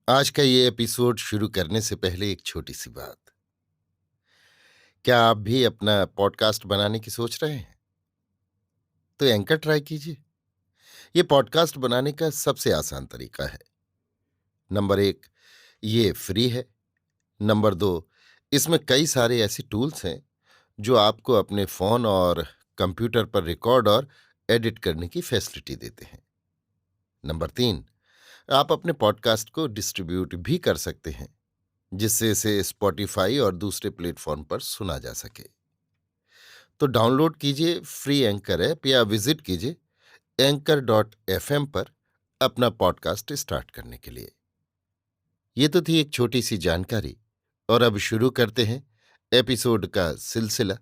आज का ये एपिसोड शुरू करने से पहले एक छोटी सी बात। क्या आप भी अपना पॉडकास्ट बनाने की सोच रहे हैं? तो एंकर ट्राई कीजिए। ये पॉडकास्ट बनाने का सबसे आसान तरीका है। नंबर 1, ये फ्री है। नंबर 2, इसमें कई सारे ऐसे टूल्स हैं जो आपको अपने फ़ोन और कंप्यूटर पर रिकॉर्ड और एडिट करने की फैसिलिटी देते हैं। नंबर 3, आप अपने पॉडकास्ट को डिस्ट्रीब्यूट भी कर सकते हैं, जिससे इसे स्पॉटिफाई और दूसरे प्लेटफॉर्म पर सुना जा सके। तो डाउनलोड कीजिए फ्री एंकर ऐप या विजिट कीजिए anchor.fm पर अपना पॉडकास्ट स्टार्ट करने के लिए। ये तो थी एक छोटी सी जानकारी, और अब शुरू करते हैं एपिसोड का सिलसिला।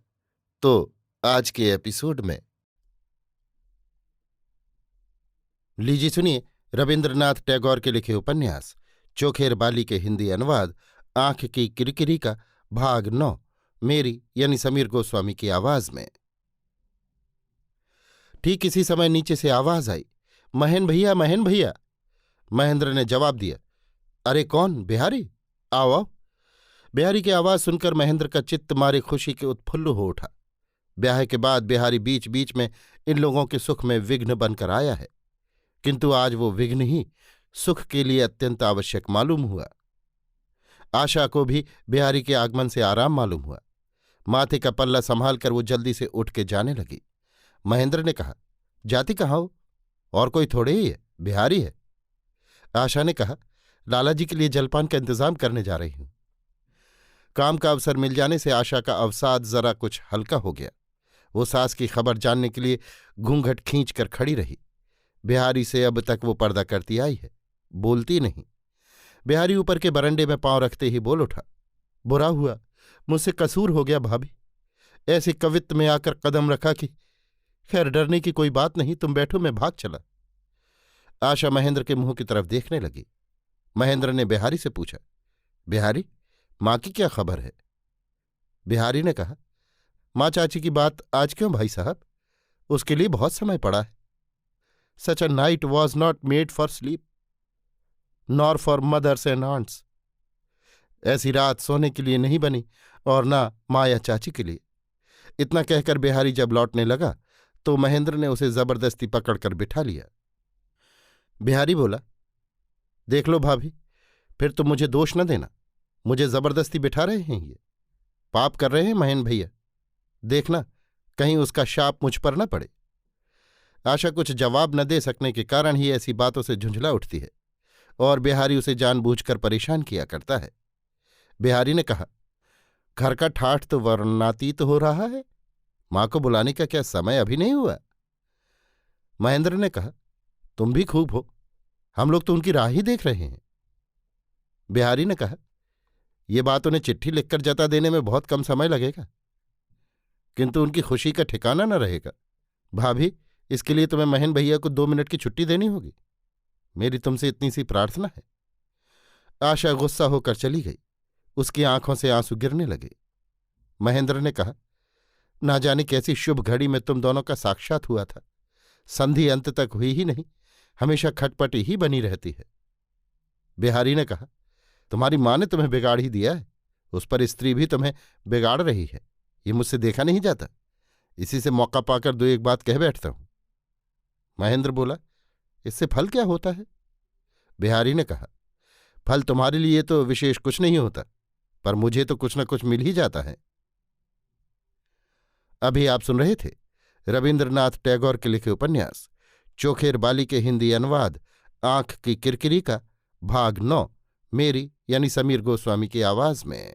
तो आज के एपिसोड में लीजिए सुनिए रविंद्रनाथ टैगोर के लिखे उपन्यास चोखेर बाली के हिंदी अनुवाद आंख की किरकिरी का भाग 9, मेरी यानी समीर गोस्वामी की आवाज में। ठीक इसी समय नीचे से आवाज आई, महेन भैया, महेन भैया। महेंद्र ने जवाब दिया, अरे कौन, बिहारी? आओ आओ। बिहारी की आवाज सुनकर महेंद्र का चित्त मारे खुशी के उत्फुल्ल हो उठा। ब्याह के बाद बिहारी बीच बीच में इन लोगों के सुख में विघ्न बनकर आया है, किंतु आज वो विघ्न ही सुख के लिए अत्यंत आवश्यक मालूम हुआ। आशा को भी बिहारी के आगमन से आराम मालूम हुआ। माथे का पल्ला संभाल कर वो जल्दी से उठ के जाने लगी। महेंद्र ने कहा, जाती कहाँ हो? और कोई थोड़े ही है, बिहारी है। आशा ने कहा, लाला जी के लिए जलपान का इंतजाम करने जा रही हूं। काम का अवसर मिल जाने से आशा का अवसाद जरा कुछ हल्का हो गया। वो सास की खबर जानने के लिए घूंघट खींच कर खड़ी रही। बिहारी से अब तक वो पर्दा करती आई है, बोलती नहीं। बिहारी ऊपर के बरंडे में पांव रखते ही बोल उठा, बुरा हुआ, मुझसे कसूर हो गया भाभी। ऐसे कवित्व में आकर कदम रखा कि खैर डरने की कोई बात नहीं, तुम बैठो, मैं भाग चला। आशा महेंद्र के मुंह की तरफ देखने लगी। महेंद्र ने बिहारी से पूछा, बिहारी, माँ की क्या खबर है? बिहारी ने कहा, माँ चाची की बात आज क्यों भाई साहब? उसके लिए बहुत समय पड़ा है। Such a night was not made for sleep nor for mothers and aunts. ऐसी रात सोने के लिए नहीं बनी, और ना माँ या चाची के लिए। इतना कहकर बिहारी जब लौटने लगा तो महेंद्र ने उसे जबरदस्ती पकड़कर बिठा लिया। बिहारी बोला, देख लो भाभी, फिर तुम मुझे दोष न देना। मुझे जबरदस्ती बिठा रहे हैं, ये पाप कर रहे हैं महेन भैया। देखना कहीं उसका शाप मुझ पर न पड़े। आशा कुछ जवाब न दे सकने के कारण ही ऐसी बातों से झुंझला उठती है, और बिहारी उसे जानबूझकर परेशान किया करता है। बिहारी ने कहा, घर का ठाठ तो वर्णनातीत हो रहा है, माँ को बुलाने का क्या समय अभी नहीं हुआ? महेंद्र ने कहा, तुम भी खूब हो, हम लोग तो उनकी राह ही देख रहे हैं। बिहारी ने कहा, ये बात उन्हें चिट्ठी लिखकर जता देने में बहुत कम समय लगेगा, किंतु उनकी खुशी का ठिकाना न रहेगा। भाभी, इसके लिए तुम्हें महेन भैया को 2 मिनट की छुट्टी देनी होगी। मेरी तुमसे इतनी सी प्रार्थना है। आशा गुस्सा होकर चली गई। उसकी आंखों से आंसू गिरने लगे। महेंद्र ने कहा, ना जाने कैसी शुभ घड़ी में तुम दोनों का साक्षात हुआ था। संधि अंत तक हुई ही नहीं, हमेशा खटपटी ही बनी रहती है। बिहारी ने कहा, तुम्हारी माँ ने तुम्हें बिगाड़ ही दिया है, उस पर स्त्री भी तुम्हें बिगाड़ रही है, ये मुझसे देखा नहीं जाता। इसी से मौका पाकर 2-1 बात कह बैठता हूं। महेंद्र बोला, इससे फल क्या होता है? बिहारी ने कहा, फल तुम्हारे लिए तो विशेष कुछ नहीं होता, पर मुझे तो कुछ न कुछ मिल ही जाता है। अभी आप सुन रहे थे रविंद्रनाथ टैगोर के लिखे उपन्यास चोखेर बाली के हिंदी अनुवाद आंख की किरकिरी का भाग 9, मेरी यानी समीर गोस्वामी की आवाज में।